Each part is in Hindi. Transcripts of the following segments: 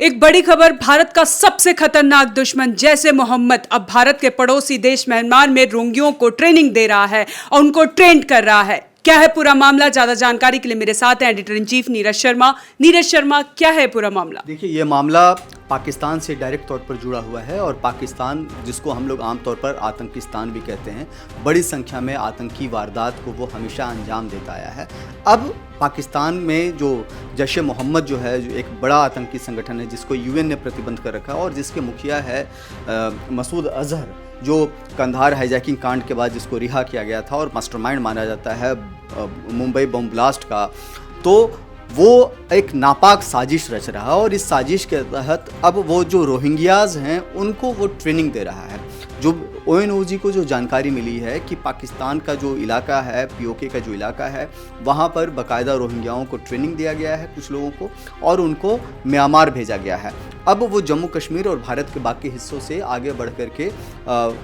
एक बड़ी खबर, भारत का सबसे खतरनाक दुश्मन जैश ए मोहम्मद अब भारत के पड़ोसी देश म्यांमार में रोहिंग्याओं को ट्रेनिंग दे रहा है और उनको ट्रेंड कर रहा है। क्या है पूरा मामला? ज्यादा जानकारी के लिए मेरे साथ हैं editor in chief Neeraj Sharma. Neeraj Sharma, क्या है पूरा मामला? देखिए, ये मामला पाकिस्तान से डायरेक्ट तौर पर जुड़ा हुआ है और पाकिस्तान, जिसको हम लोग आमतौर पर आतंकिस्तान भी कहते हैं, बड़ी संख्या में आतंकी वारदात को वो हमेशा अंजाम देता आया है। अब पाकिस्तान में जो जैश ए मोहम्मद जो है, जो एक बड़ा आतंकी संगठन है जिसको यूएन ने प्रतिबंध कर रखा है और जिसके मुखिया है मसूद अजहर, जो कंधार हाईजैकिंग कांड के बाद जिसको रिहा किया गया था और मास्टरमाइंड माना जाता है मुंबई बम ब्लास्ट का, तो वो एक नापाक साजिश रच रहा है और इस साजिश के तहत अब वो जो रोहिंग्याज हैं उनको वो ट्रेनिंग दे रहा है। जो ONOG को जो जानकारी मिली है कि पाकिस्तान का जो इलाका है, POK का जो इलाका है, वहाँ पर बाकायदा रोहिंग्याओं को ट्रेनिंग दिया गया है कुछ लोगों को, और उनको म्यांमार भेजा गया है। अब वो जम्मू कश्मीर और भारत के बाकी हिस्सों से आगे बढ़ करके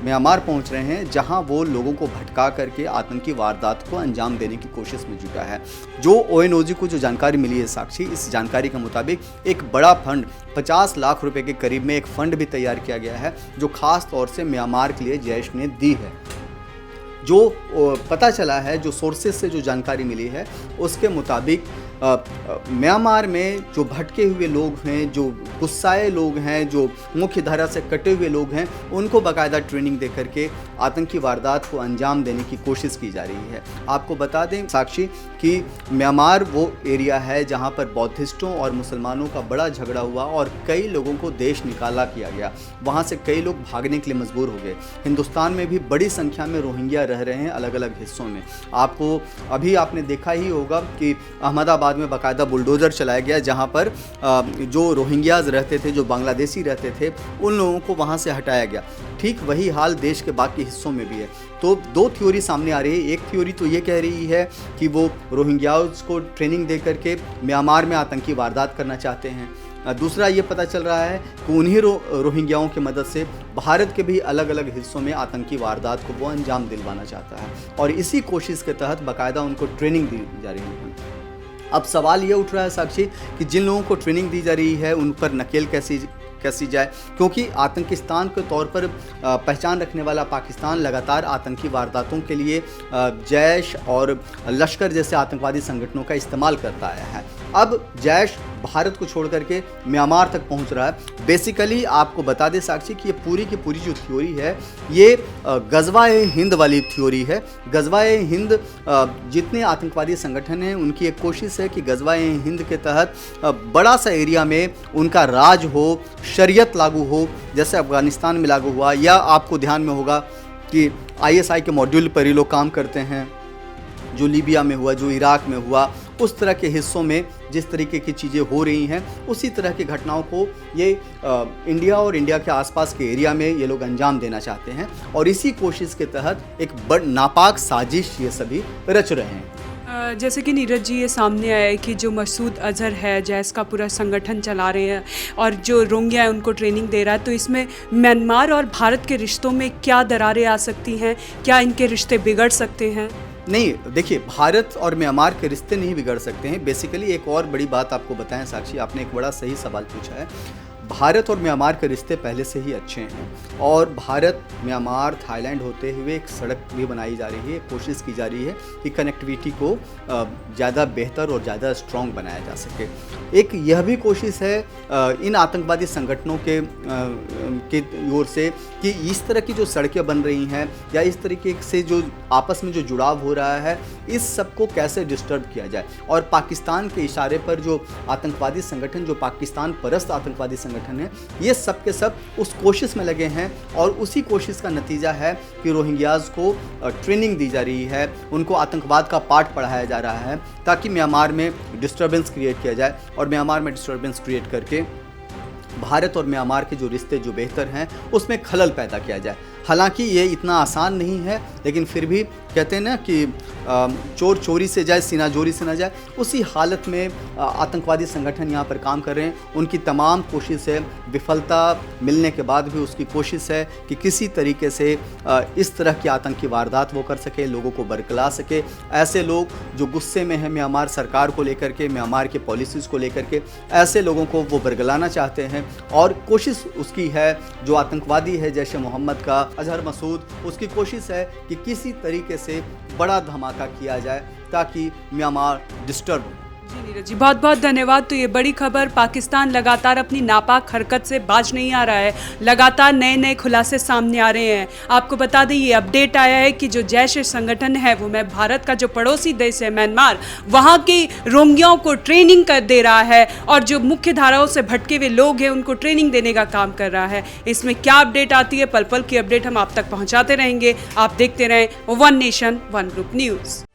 म्यांमार पहुँच रहे हैं, जहाँ वो लोगों को भटका करके आतंकी वारदात को अंजाम देने की कोशिश में जुटा है। जो ONOG को जो जानकारी मिली है साक्षी, इस जानकारी के मुताबिक एक बड़ा फंड 50 लाख रुपए के करीब में एक फंड भी तैयार किया गया है, जो खास तौर से म्यांमार के लिए जैश ने दी है। जो पता चला है, जो सोर्सेज से जो जानकारी मिली है, उसके मुताबिक म्यांमार में जो भटके हुए लोग हैं, जो गुस्साए लोग हैं, जो मुख्य धारा से कटे हुए लोग हैं, उनको बाकायदा ट्रेनिंग दे करके आतंकी वारदात को अंजाम देने की कोशिश की जा रही है। आपको बता दें साक्षी कि म्यांमार वो एरिया है जहां पर बौद्धिस्टों और मुसलमानों का बड़ा झगड़ा हुआ और कई लोगों को देश निकाला किया गया। वहां से कई लोग भागने के लिए मजबूर हो गए। हिंदुस्तान में भी बड़ी संख्या में रोहिंग्या रह रहे हैं अलग अलग हिस्सों में। आपने देखा ही होगा कि अहमदाबाद में बाकायदा बुलडोजर चलाया गया, जहां पर जो रोहिंग्याज रहते थे, जो बांग्लादेशी रहते थे, उन लोगों को वहां से हटाया गया। ठीक वही हाल देश के बाकी हिस्सों में भी है। तो दो थ्योरी सामने आ रही है। एक थ्योरी तो ये कह रही है कि वो रोहिंग्याज को ट्रेनिंग दे करके म्यांमार में आतंकी वारदात करना चाहते हैं। दूसरा ये पता चल रहा है कि उन्हीं रोहिंग्याओं की मदद से भारत के भी अलग अलग हिस्सों में आतंकी वारदात को वो अंजाम दिलवाना चाहता है और इसी कोशिश के तहत बाकायदा उनको ट्रेनिंग दी जा रही है। अब सवाल ये उठ रहा है साक्षी कि जिन लोगों को ट्रेनिंग दी जा रही है उन पर नकेल कैसी जाए, क्योंकि आतंकिस्तान के तौर पर पहचान रखने वाला पाकिस्तान लगातार आतंकी वारदातों के लिए जैश और लश्कर जैसे आतंकवादी संगठनों का इस्तेमाल करता आया है। अब जैश भारत को छोड़ करके म्यांमार तक पहुंच रहा है। बेसिकली आपको बता दें साक्षी कि ये पूरी की पूरी जो थ्योरी है, ये गजवा-ए हिंद वाली थ्योरी है। गजवा-ए हिंद, जितने आतंकवादी संगठन हैं उनकी एक कोशिश है कि गजवा-ए हिंद के तहत बड़ा सा एरिया में उनका राज हो, शरीयत लागू हो, जैसे अफगानिस्तान में लागू हुआ, या आपको ध्यान में होगा कि ISI के मॉड्यूल पर ये लोग काम करते हैं, जो लीबिया में हुआ, जो इराक में हुआ, उस तरह के हिस्सों में जिस तरीके की चीज़ें हो रही हैं, उसी तरह की घटनाओं को ये इंडिया और इंडिया के आसपास के एरिया में ये लोग अंजाम देना चाहते हैं और इसी कोशिश के तहत एक बड़ नापाक साजिश ये सभी रच रहे हैं। जैसे कि नीरज जी, ये सामने आया है कि जो मसूद अजहर है, जैश का पूरा संगठन चला रहे हैं और जो रोहिंग्या है उनको ट्रेनिंग दे रहा है, तो इसमें म्यांमार और भारत के रिश्तों में क्या दरारें आ सकती हैं? क्या इनके रिश्ते बिगड़ सकते हैं? नहीं, देखिए, भारत और म्यांमार के रिश्ते नहीं बिगड़ सकते हैं। बेसिकली एक और बड़ी बात आपको बताएं साक्षी, आपने एक बड़ा सही सवाल पूछा है। भारत और म्यांमार के रिश्ते पहले से ही अच्छे हैं और भारत म्यांमार थाईलैंड होते हुए एक सड़क भी बनाई जा रही है, कोशिश की जा रही है कि कनेक्टिविटी को ज़्यादा बेहतर और ज़्यादा स्ट्रॉन्ग बनाया जा सके। एक यह भी कोशिश है इन आतंकवादी संगठनों के ओर से कि इस तरह की जो सड़कें बन रही हैं या इस तरीके से जो आपस में जो जुड़ाव हो रहा है, इस सब को कैसे डिस्टर्ब किया जाए। और पाकिस्तान के इशारे पर जो आतंकवादी संगठन, जो पाकिस्तान परस्त आतंकवादी संगठन है, ये सब के सब उस कोशिश में लगे हैं और उसी कोशिश का नतीजा है कि रोहिंग्याज को ट्रेनिंग दी जा रही है, उनको आतंकवाद का पाठ पढ़ाया जा रहा है ताकि म्यांमार में डिस्टर्बेंस क्रिएट किया जाए और म्यांमार में डिस्टर्बेंस क्रिएट करके भारत और म्यांमार के जो रिश्ते जो बेहतर हैं उसमें खलल पैदा किया जाए। हालांकि ये इतना आसान नहीं है, लेकिन फिर भी कहते हैं ना कि चोर चोरी से जाए सीना जोरी से ना जाए, उसी हालत में आतंकवादी संगठन यहाँ पर काम कर रहे हैं। उनकी तमाम कोशिश है, विफलता मिलने के बाद भी उसकी कोशिश है कि किसी तरीके से इस तरह की आतंकी वारदात वो कर सके, लोगों को बरगला सके। ऐसे लोग जो गुस्से में हैं म्यांमार सरकार को लेकर के, म्यांमार के पॉलिसीज़ को लेकर के, ऐसे लोगों को वो बरगलाना चाहते हैं। और कोशिश उसकी है, जो आतंकवादी है जैशे मोहम्मद का अजहर मसूद, उसकी कोशिश है कि किसी तरीके से बड़ा धमाका किया जाए ताकि म्यांमार डिस्टर्ब हो। जी नीरज जी, बहुत बहुत धन्यवाद। तो ये बड़ी खबर, पाकिस्तान लगातार अपनी नापाक हरकत से बाज नहीं आ रहा है, लगातार नए नए खुलासे सामने आ रहे हैं। आपको बता दें, ये अपडेट आया है कि जो जैश संगठन है वो मैं भारत का जो पड़ोसी देश है म्यांमार, वहाँ के रोंगियों को ट्रेनिंग कर दे रहा है और जो मुख्य धाराओं से भटके हुए लोग हैं उनको ट्रेनिंग देने का काम कर रहा है। इसमें क्या अपडेट आती है, पल पल की अपडेट हम आप तक पहुँचाते रहेंगे। आप देखते रहें one nation one group news.